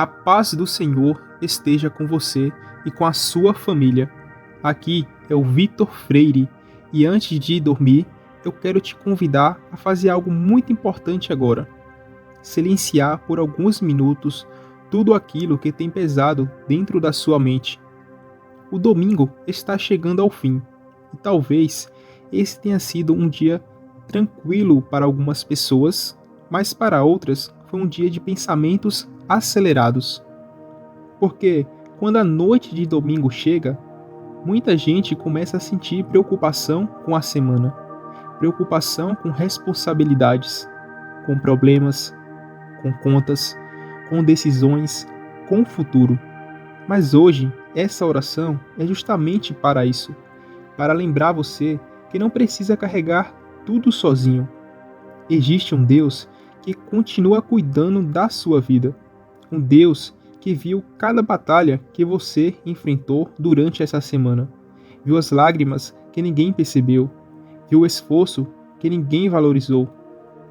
A paz do Senhor esteja com você e com a sua família. Aqui é o Vitor Freire e antes de dormir, eu quero te convidar a fazer algo muito importante agora. Silenciar por alguns minutos tudo aquilo que tem pesado dentro da sua mente. O domingo está chegando ao fim e talvez esse tenha sido um dia tranquilo para algumas pessoas, mas para outras foi um dia de pensamentos acelerados. Porque quando a noite de domingo chega, muita gente começa a sentir preocupação com a semana, preocupação com responsabilidades, com problemas, com contas, com decisões, com o futuro. Mas hoje, essa oração é justamente para isso, para lembrar você que não precisa carregar tudo sozinho. Existe um Deus que continua cuidando da sua vida. Um Deus que viu cada batalha que você enfrentou durante essa semana. Viu as lágrimas que ninguém percebeu. Viu o esforço que ninguém valorizou.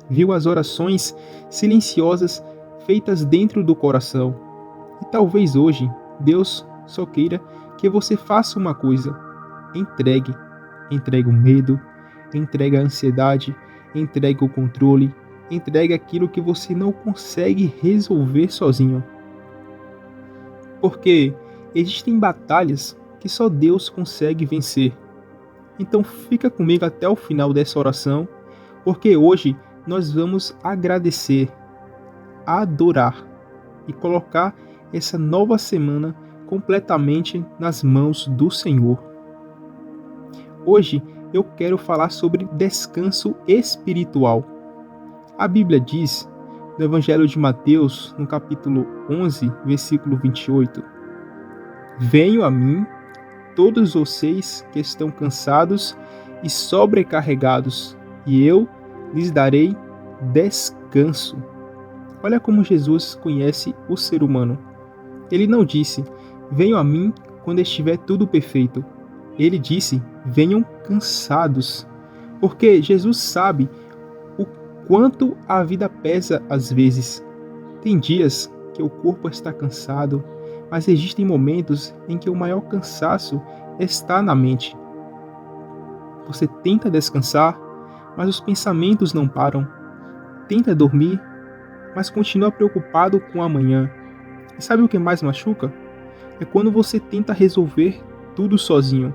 Viu as orações silenciosas feitas dentro do coração. E talvez hoje Deus só queira que você faça uma coisa. Entregue. Entregue o medo, entregue a ansiedade, entregue o controle, entregue aquilo que você não consegue resolver sozinho. Porque existem batalhas que só Deus consegue vencer. Então fica comigo até o final dessa oração, porque hoje nós vamos agradecer, adorar e colocar essa nova semana completamente nas mãos do Senhor. Hoje eu quero falar sobre descanso espiritual. A Bíblia diz, no Evangelho de Mateus, no capítulo 11, versículo 28, Venham a mim, todos vocês que estão cansados e sobrecarregados, e eu lhes darei descanso. Olha como Jesus conhece o ser humano. Ele não disse, venham a mim quando estiver tudo perfeito. Ele disse, venham cansados, porque Jesus sabe o quanto a vida pesa às vezes. Tem dias que o corpo está cansado, mas existem momentos em que o maior cansaço está na mente. Você tenta descansar, mas os pensamentos não param. Tenta dormir, mas continua preocupado com amanhã. E sabe o que mais machuca? É quando você tenta resolver tudo sozinho.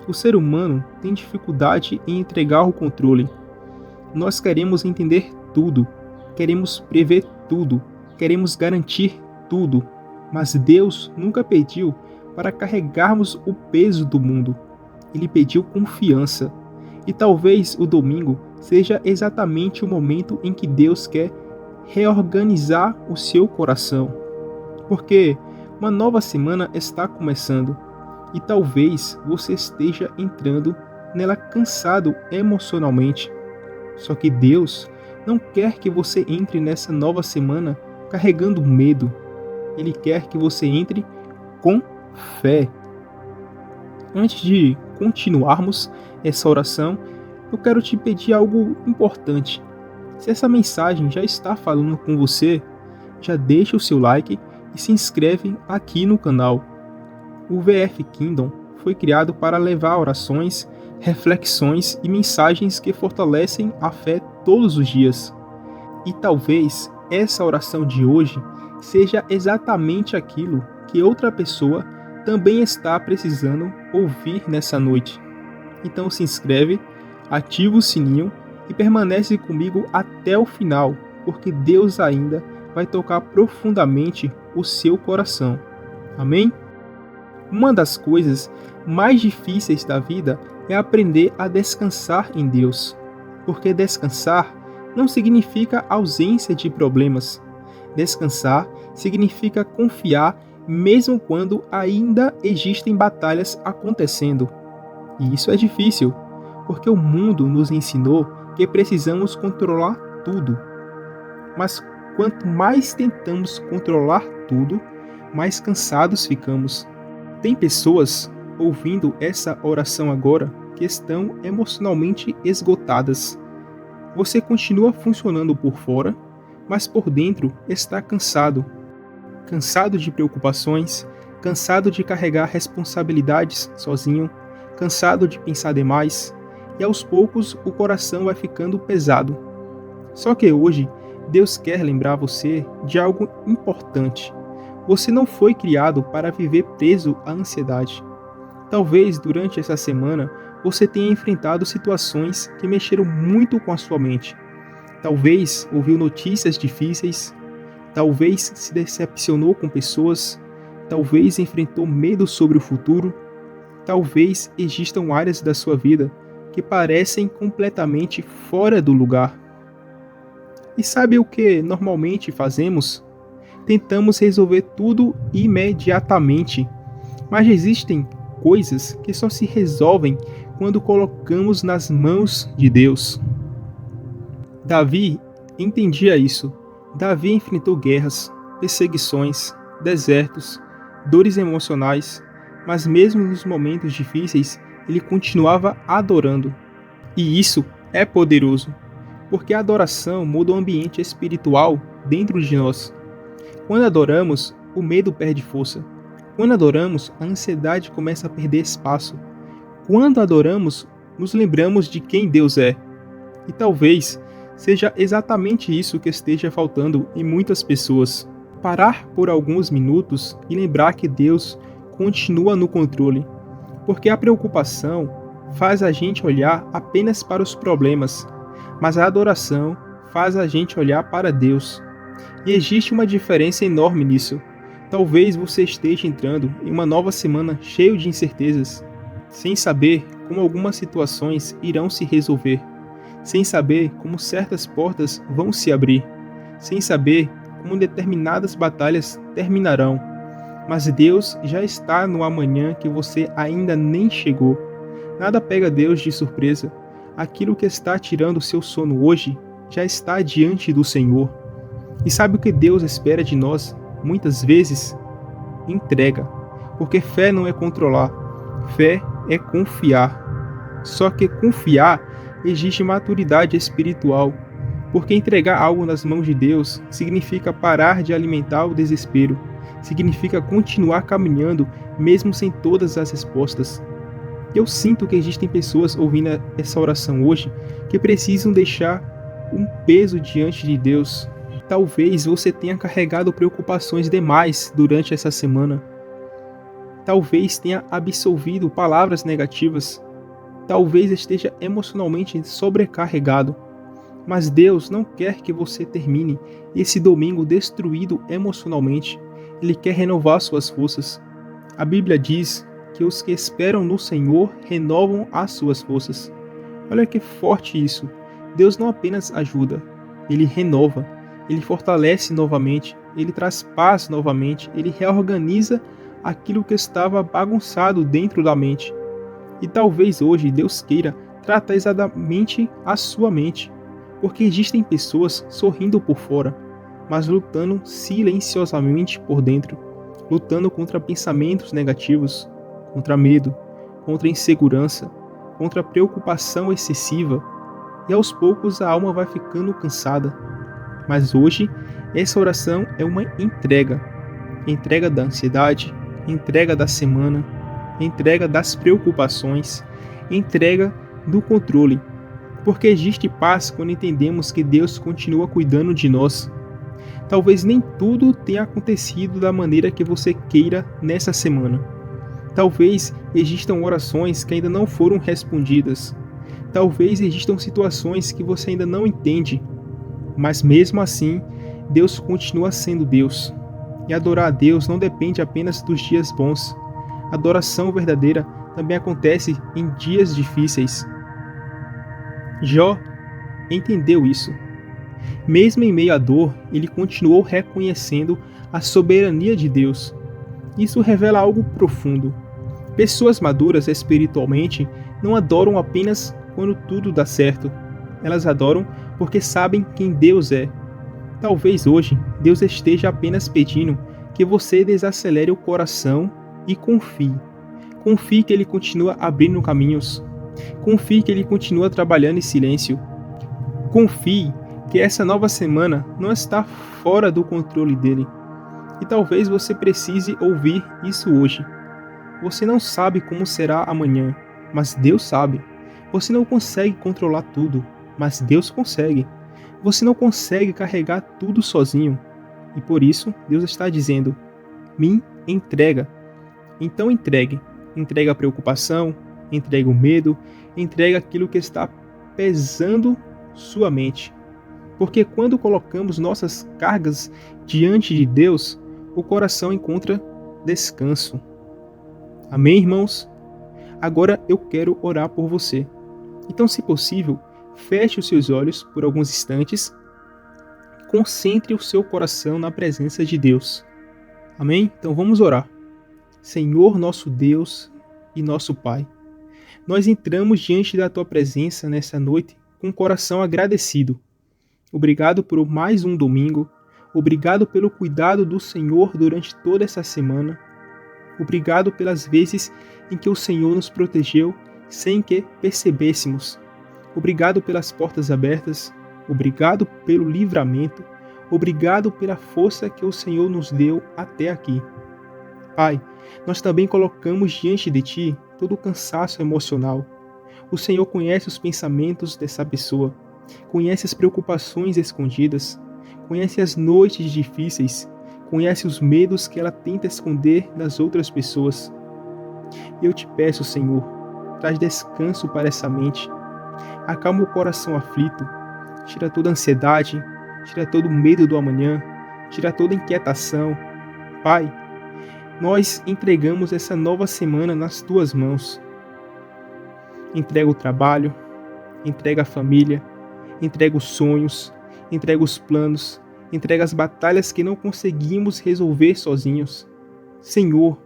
O ser humano tem dificuldade em entregar o controle. Nós queremos entender tudo, queremos prever tudo, queremos garantir tudo, mas Deus nunca pediu para carregarmos o peso do mundo. Ele pediu confiança. E talvez o domingo seja exatamente o momento em que Deus quer reorganizar o seu coração. Porque uma nova semana está começando. E talvez você esteja entrando nela cansado emocionalmente. Só que Deus não quer que você entre nessa nova semana carregando medo. Ele quer que você entre com fé. Antes de continuarmos essa oração, eu quero te pedir algo importante. Se essa mensagem já está falando com você, já deixa o seu like e se inscreve aqui no canal. O VF Kingdom foi criado para levar orações, reflexões e mensagens que fortalecem a fé todos os dias. E talvez essa oração de hoje seja exatamente aquilo que outra pessoa também está precisando ouvir nessa noite. Então se inscreve, ativa o sininho e permanece comigo até o final, porque Deus ainda vai tocar profundamente o seu coração. Amém? Uma das coisas mais difíceis da vida é aprender a descansar em Deus, porque descansar não significa ausência de problemas. Descansar significa confiar mesmo quando ainda existem batalhas acontecendo. E isso é difícil, porque o mundo nos ensinou que precisamos controlar tudo. Mas quanto mais tentamos controlar tudo, mais cansados ficamos. Tem pessoas ouvindo essa oração agora que estão emocionalmente esgotadas. Você continua funcionando por fora, mas por dentro está cansado. cansado de preocupações, cansado de carregar responsabilidades sozinho, cansado de pensar demais, e aos poucos o coração vai ficando pesado. Só que hoje, Deus quer lembrar você de algo importante. Você não foi criado para viver preso à ansiedade. Talvez durante essa semana você tenha enfrentado situações que mexeram muito com a sua mente. Talvez ouviu notícias difíceis, talvez se decepcionou com pessoas, talvez enfrentou medo sobre o futuro, talvez existam áreas da sua vida que parecem completamente fora do lugar. E sabe o que normalmente fazemos? Tentamos resolver tudo imediatamente, mas existem coisas que só se resolvem quando colocamos nas mãos de Deus. Davi entendia isso. Davi enfrentou guerras, perseguições, desertos, dores emocionais, mas mesmo nos momentos difíceis, ele continuava adorando. E isso é poderoso, porque a adoração muda o ambiente espiritual dentro de nós. Quando adoramos, o medo perde força. Quando adoramos, a ansiedade começa a perder espaço. Quando adoramos, nos lembramos de quem Deus é. E talvez seja exatamente isso que esteja faltando em muitas pessoas. Parar por alguns minutos e lembrar que Deus continua no controle. Porque a preocupação faz a gente olhar apenas para os problemas, mas a adoração faz a gente olhar para Deus. E existe uma diferença enorme nisso. Talvez você esteja entrando em uma nova semana cheio de incertezas, sem saber como algumas situações irão se resolver, sem saber como certas portas vão se abrir, sem saber como determinadas batalhas terminarão. Mas Deus já está no amanhã que você ainda nem chegou. Nada pega Deus de surpresa. Aquilo que está tirando o seu sono hoje já está diante do Senhor. E sabe o que Deus espera de nós? Muitas vezes, entrega. Porque fé não é controlar. Fé é confiar. Só que confiar exige maturidade espiritual. Porque entregar algo nas mãos de Deus significa parar de alimentar o desespero. Significa continuar caminhando mesmo sem todas as respostas. Eu sinto que existem pessoas ouvindo essa oração hoje que precisam deixar um peso diante de Deus. Talvez você tenha carregado preocupações demais durante essa semana. Talvez tenha absorvido palavras negativas. Talvez esteja emocionalmente sobrecarregado. Mas Deus não quer que você termine esse domingo destruído emocionalmente. Ele quer renovar suas forças. A Bíblia diz que os que esperam no Senhor renovam as suas forças. Olha que forte isso. Deus não apenas ajuda, Ele renova. Ele fortalece novamente, Ele traz paz novamente, Ele reorganiza aquilo que estava bagunçado dentro da mente. E talvez hoje Deus queira tratar exatamente a sua mente, porque existem pessoas sorrindo por fora, mas lutando silenciosamente por dentro, lutando contra pensamentos negativos, contra medo, contra insegurança, contra preocupação excessiva, e aos poucos a alma vai ficando cansada. Mas hoje, essa oração é uma entrega. Entrega da ansiedade, entrega da semana, entrega das preocupações, entrega do controle. Porque existe paz quando entendemos que Deus continua cuidando de nós. Talvez nem tudo tenha acontecido da maneira que você queira nessa semana. Talvez existam orações que ainda não foram respondidas. Talvez existam situações que você ainda não entende. Mas mesmo assim, Deus continua sendo Deus. E adorar a Deus não depende apenas dos dias bons. A adoração verdadeira também acontece em dias difíceis. Jó entendeu isso. Mesmo em meio à dor, ele continuou reconhecendo a soberania de Deus. Isso revela algo profundo. Pessoas maduras espiritualmente não adoram apenas quando tudo dá certo. Elas adoram porque sabem quem Deus é. Talvez hoje Deus esteja apenas pedindo que você desacelere o coração e confie. Confie que Ele continua abrindo caminhos. Confie que Ele continua trabalhando em silêncio. Confie que essa nova semana não está fora do controle dele. E talvez você precise ouvir isso hoje. Você não sabe como será amanhã, mas Deus sabe. Você não consegue controlar tudo, mas Deus consegue. Você não consegue carregar tudo sozinho. E por isso, Deus está dizendo: me entrega. Então entregue. Entregue a preocupação, entregue o medo, entregue aquilo que está pesando sua mente. Porque quando colocamos nossas cargas diante de Deus, o coração encontra descanso. Amém, irmãos? Agora eu quero orar por você. Então, se possível, feche os seus olhos por alguns instantes. Concentre o seu coração na presença de Deus. Amém? Então vamos orar. Senhor nosso Deus e nosso Pai, nós entramos diante da Tua presença nessa noite com o coração agradecido. Obrigado por mais um domingo. Obrigado pelo cuidado do Senhor durante toda essa semana. Obrigado pelas vezes em que o Senhor nos protegeu sem que percebêssemos. Obrigado pelas portas abertas. Obrigado pelo livramento. Obrigado pela força que o Senhor nos deu até aqui. Pai, nós também colocamos diante de Ti todo o cansaço emocional. O Senhor conhece os pensamentos dessa pessoa, conhece as preocupações escondidas, conhece as noites difíceis, conhece os medos que ela tenta esconder das outras pessoas. E eu te peço, Senhor, traz descanso para essa mente, acalma o coração aflito, tira toda a ansiedade, tira todo o medo do amanhã, tira toda a inquietação. Pai, nós entregamos essa nova semana nas Tuas mãos. Entrega o trabalho, entrega a família, entrega os sonhos, entrega os planos, entrega as batalhas que não conseguimos resolver sozinhos. Senhor,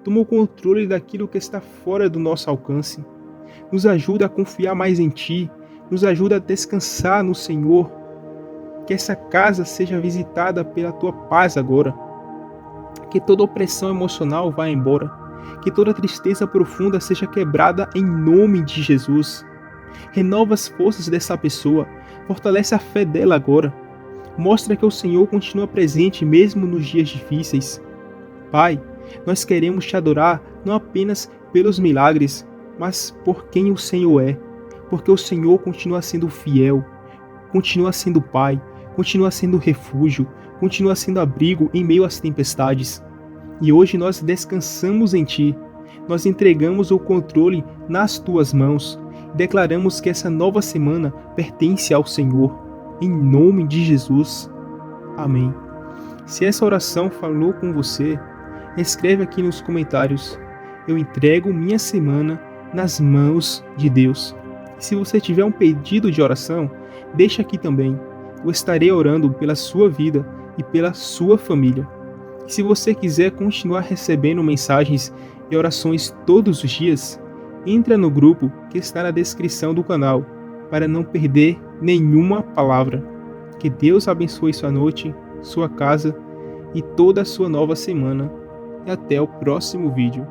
toma o controle daquilo que está fora do nosso alcance. Nos ajuda a confiar mais em Ti, nos ajuda a descansar no Senhor. Que essa casa seja visitada pela Tua paz agora. Que toda opressão emocional vá embora. Que toda tristeza profunda seja quebrada em nome de Jesus. Renova as forças dessa pessoa. Fortalece a fé dela agora. Mostra que o Senhor continua presente mesmo nos dias difíceis. Pai, nós queremos Te adorar não apenas pelos milagres, mas por quem o Senhor é. Porque o Senhor continua sendo fiel, continua sendo Pai, continua sendo refúgio, continua sendo abrigo em meio às tempestades. E hoje nós descansamos em Ti. Nós entregamos o controle nas Tuas mãos. Declaramos que essa nova semana pertence ao Senhor. Em nome de Jesus. Amém. Se essa oração falou com você, escreve aqui nos comentários: eu entrego minha semana nas mãos de Deus. Se você tiver um pedido de oração, deixa aqui também. Eu estarei orando pela sua vida e pela sua família. Se você quiser continuar recebendo mensagens e orações todos os dias, entra no grupo que está na descrição do canal para não perder nenhuma palavra. Que Deus abençoe sua noite, sua casa e toda a sua nova semana. E até o próximo vídeo.